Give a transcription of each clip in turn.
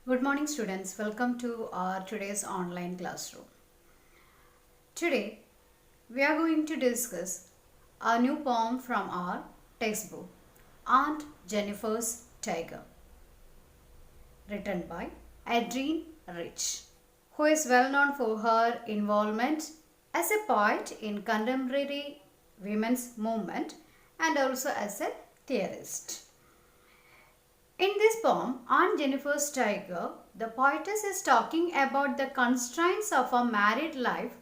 Good morning students, welcome to our today's online classroom. Today we are going to discuss a new poem from our textbook, Aunt Jennifer's Tiger, written by Adrienne Rich, who is well known for her involvement as a poet in contemporary women's movement and also as a theorist. In this poem, Aunt Jennifer's Tiger, the poetess is talking about the constraints of a married life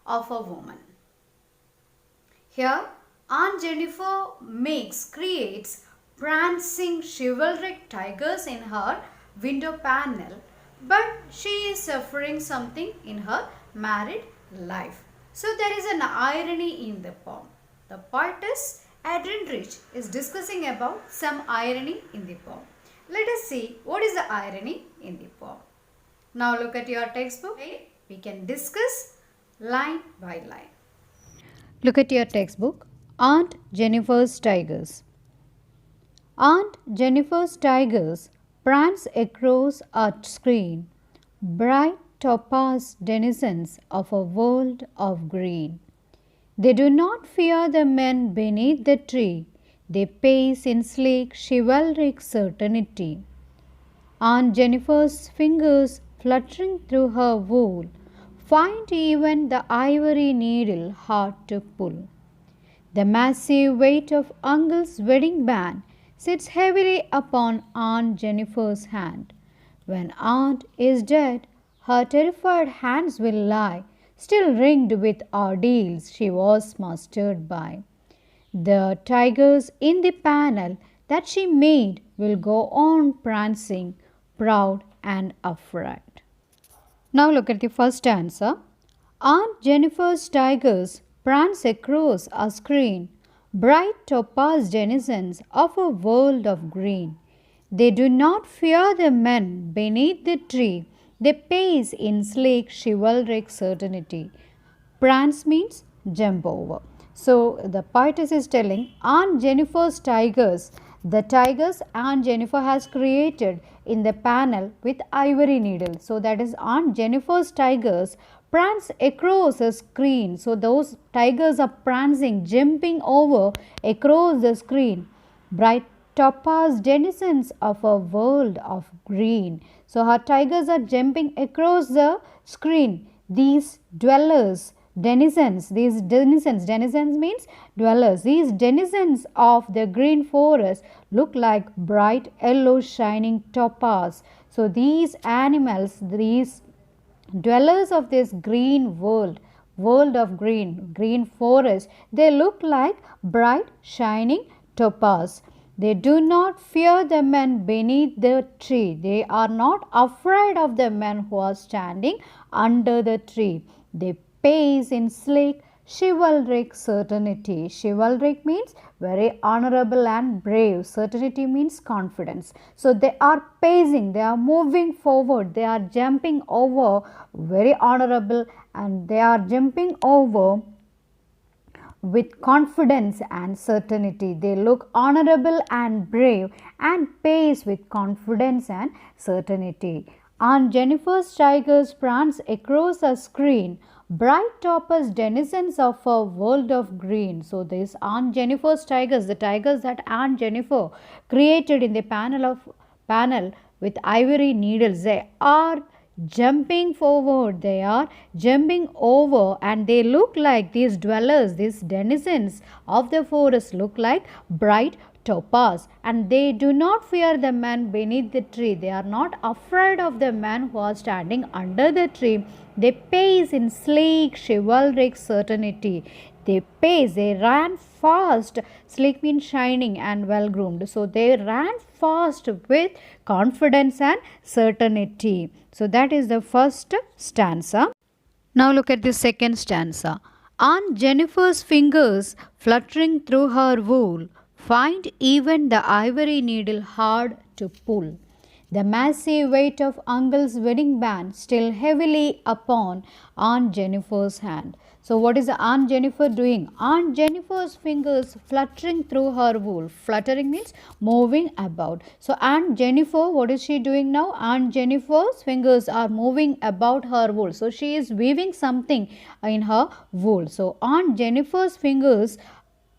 of a woman. Here, Aunt Jennifer creates prancing chivalric tigers in her window panel, but she is suffering something in her married life. So there is an irony in the poem. The poetess Adrienne Rich is discussing about some irony in the poem. Let us see what is the irony in the poem. Now look at your textbook. We can discuss line by line. Look at your textbook. Aunt Jennifer's Tigers. Aunt Jennifer's tigers prance across a screen, bright topaz denizens of a world of green. They do not fear the men beneath the tree, they pace in sleek chivalric certainty. Aunt Jennifer's fingers fluttering through her wool find even the ivory needle hard to pull. The massive weight of Uncle's wedding band sits heavily upon Aunt Jennifer's hand. When Aunt is dead, her terrified hands will lie, still ringed with ordeals she was mastered by. The tigers in the panel that she made will go on prancing, proud and upright. Now look at the first stanza. Aunt Jennifer's tigers prance across a screen, bright topaz denizens of a world of green. They do not fear the men beneath the tree, they pace in sleek chivalric certainty. Prance means jump over. So the poetess is telling Aunt Jennifer's tigers, the tigers Aunt Jennifer has created in the panel with ivory needle. So that is Aunt Jennifer's tigers prance across a screen. So those tigers are prancing, jumping over across the screen. Bright topaz denizens of a world of green. So her tigers are jumping across the screen. These dwellers, denizens means dwellers. These denizens of the green forest look like bright yellow shining topaz. So these animals, these dwellers of this green world of green forest, they look like bright shining topaz. They do not fear the men beneath the tree. They are not afraid of the men who are standing under the tree. They pace in sleek chivalric certainty. Chivalric means very honorable and brave. Certainty means confidence. So they are pacing, they are moving forward, they are jumping over, very honorable, and they are jumping over with confidence and certainty. They look honorable and brave and pace with confidence and certainty. Aunt Jennifer's tigers prance across a screen, bright topaz denizens of a world of green. So this Aunt Jennifer's tigers, the tigers that Aunt Jennifer created in the panel with ivory needles, they are jumping forward, they are jumping over, and they look like these dwellers, these denizens of the forest look like bright topaz, and they do not fear the man beneath the tree. They are not afraid of the man who are standing under the tree. They pace in sleek chivalric certainty. They pace, they ran fast. Sleek means shining and well groomed. So they ran fast with confidence and certainty. So that is the first stanza. Now look at the second stanza. Aunt Jennifer's fingers fluttering through her wool find even the ivory needle hard to pull. The massive weight of uncle's wedding band still heavily upon Aunt Jennifer's hand. So what is Aunt Jennifer doing? Aunt Jennifer's fingers fluttering through her wool. Fluttering means moving about. So Aunt Jennifer, what is she doing now? Aunt Jennifer's fingers are moving about her wool. So she is weaving something in her wool. So Aunt Jennifer's fingers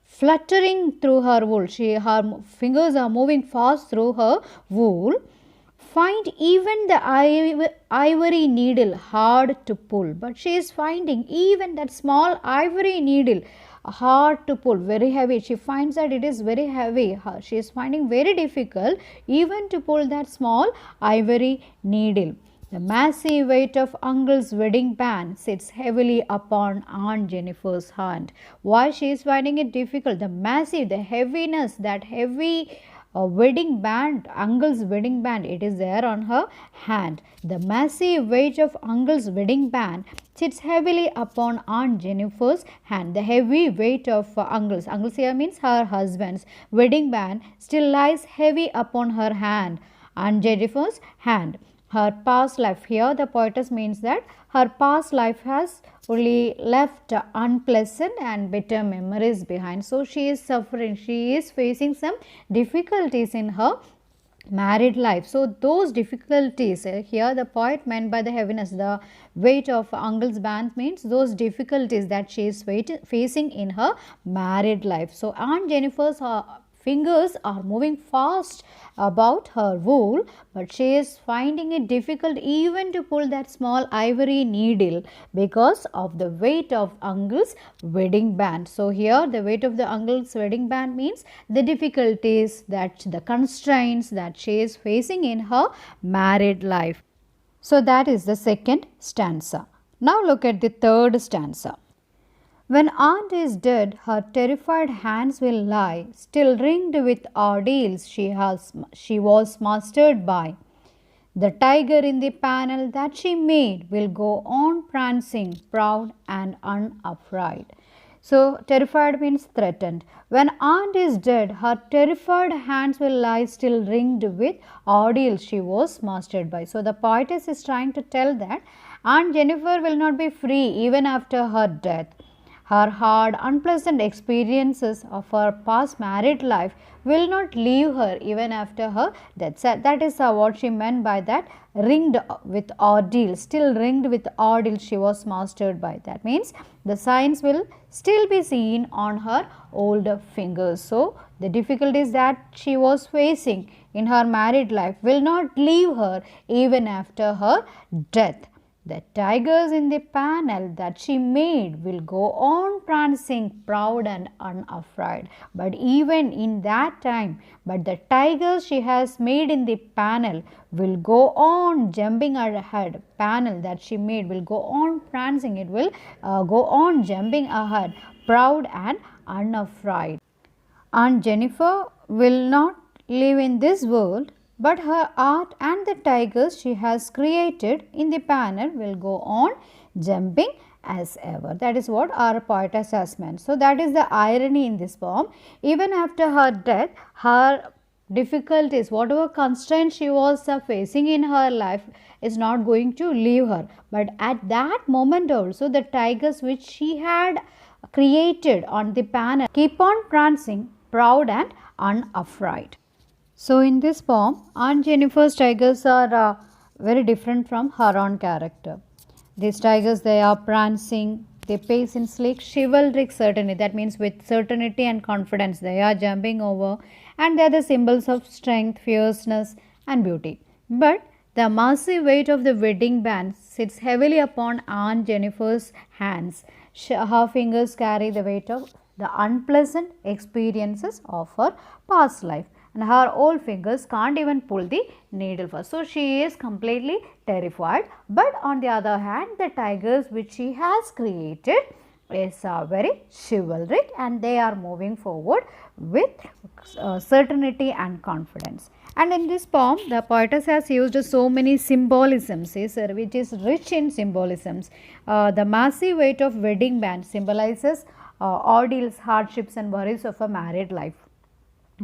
fluttering through her wool. Her fingers are moving fast through her wool. Find even the ivory needle hard to pull. But she is finding even that small ivory needle hard to pull, very heavy. She finds that it is very heavy. She is finding very difficult even to pull that small ivory needle. The massive weight of uncle's wedding band sits heavily upon Aunt Jennifer's hand. Why she is finding it difficult? The heaviness, that heavy wedding band, uncle's wedding band, it is there on her hand. The massive weight of uncle's wedding band sits heavily upon Aunt Jennifer's hand. The heavy weight of uncle's here means her husband's wedding band still lies heavy upon her hand, Aunt Jennifer's hand. Her past life, here the poetess means that her past life has only left unpleasant and bitter memories behind. So she is suffering, she is facing some difficulties in her married life. So those difficulties, here the poet meant by the heaviness, the weight of uncle's band means those difficulties that she is facing in her married life. So Aunt Jennifer's fingers are moving fast about her wool, but she is finding it difficult even to pull that small ivory needle because of the weight of uncle's wedding band. So here the weight of the uncle's wedding band means the difficulties, that the constraints that she is facing in her married life. So that is the second stanza. Now look at the third stanza. When aunt is dead, her terrified hands will lie, still ringed with ordeals she was mastered by. The tiger in the panel that she made will go on prancing, proud and unafraid. So, terrified means threatened. When aunt is dead, her terrified hands will lie still ringed with ordeals she was mastered by. So, the poetess is trying to tell that Aunt Jennifer will not be free even after her death. Her hard, unpleasant experiences of her past married life will not leave her even after her death. That is what she meant by that, ringed with ordeal, still ringed with ordeal she was mastered by. That means the signs will still be seen on her old fingers. So, the difficulties that she was facing in her married life will not leave her even after her death. The tigers in the panel that she made will go on prancing, proud and unafraid. But even in that time, but the tigers she has made in the panel will go on jumping ahead. Panel that she made will go on prancing. It will go on jumping ahead, proud and unafraid. Aunt Jennifer will not live in this world, but her art and the tigers she has created in the panel will go on jumping as ever. That is what our poetess has meant. So, that is the irony in this poem. Even after her death, her difficulties, whatever constraints she was facing in her life is not going to leave her. But at that moment also, the tigers which she had created on the panel keep on prancing, proud and unafraid. So, in this poem, Aunt Jennifer's tigers are very different from her own character. These tigers, they are prancing, they pace in sleek chivalric certainty. That means with certainty and confidence, they are jumping over, and they are the symbols of strength, fierceness and beauty. But the massive weight of the wedding band sits heavily upon Aunt Jennifer's hands. Her fingers carry the weight of the unpleasant experiences of her past life, and her old fingers can't even pull the needle first. So, she is completely terrified. But on the other hand, the tigers which she has created is very chivalric, and they are moving forward with certainty and confidence. And in this poem, the poetess has used so many symbolisms, which is rich in symbolisms. The massive weight of wedding band symbolizes ordeals, hardships and worries of a married life.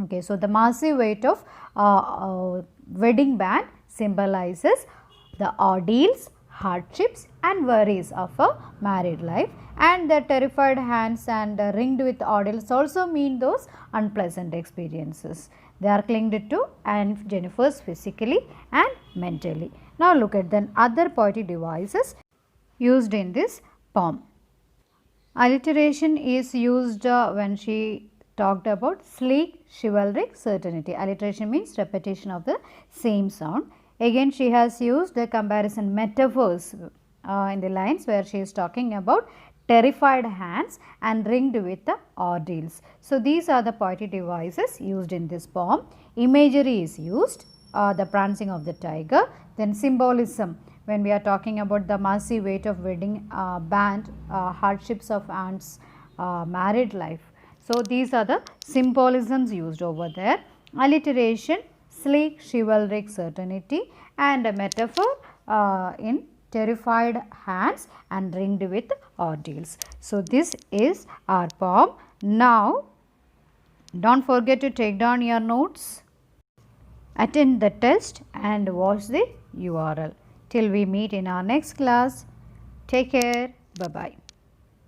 Okay, so the massive weight of wedding band symbolizes the ordeals, hardships and worries of a married life, and the terrified hands and ringed with ordeals also mean those unpleasant experiences. They are clinged to and Jennifer's physically and mentally. Now look at the other poetic devices used in this poem. Alliteration is used when she talked about sleek chivalric certainty. Alliteration means repetition of the same sound. Again she has used the comparison metaphors in the lines where she is talking about terrified hands and ringed with the ordeals. So, these are the poetic devices used in this poem. Imagery is used, the prancing of the tiger, then symbolism when we are talking about the massive weight of wedding band, hardships of aunt's married life. So, these are the symbolisms used over there. Alliteration, sleek chivalric certainty, and a metaphor in terrified hands and ringed with ordeals. So, this is our poem. Now, don't forget to take down your notes, attend the test and watch the URL. Till we meet in our next class, take care, bye-bye.